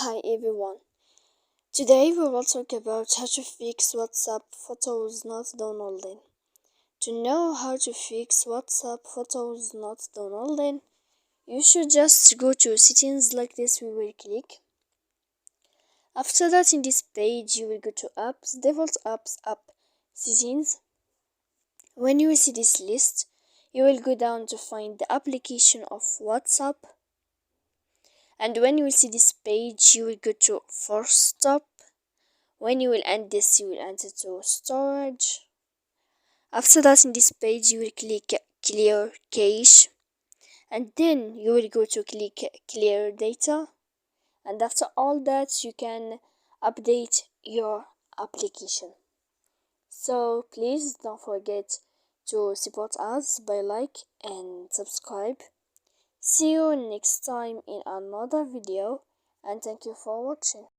Hi everyone. Today we will talk about how to fix WhatsApp photos not downloading. To know how to fix WhatsApp photos not downloading, you should just go to settings like this. We will click. After that, in this page, you will go to apps, default apps, app settings. When you will see this list, you will go down to find the application of WhatsApp. And when you will see this page, you will go to force stop. When you will end this, you will enter to storage. After that, in this page, you will click clear cache, and then you will go to click clear data. And after all that, you can update your application. So please don't forget to support us by like and subscribe. See you next time in another video, and thank you for watching.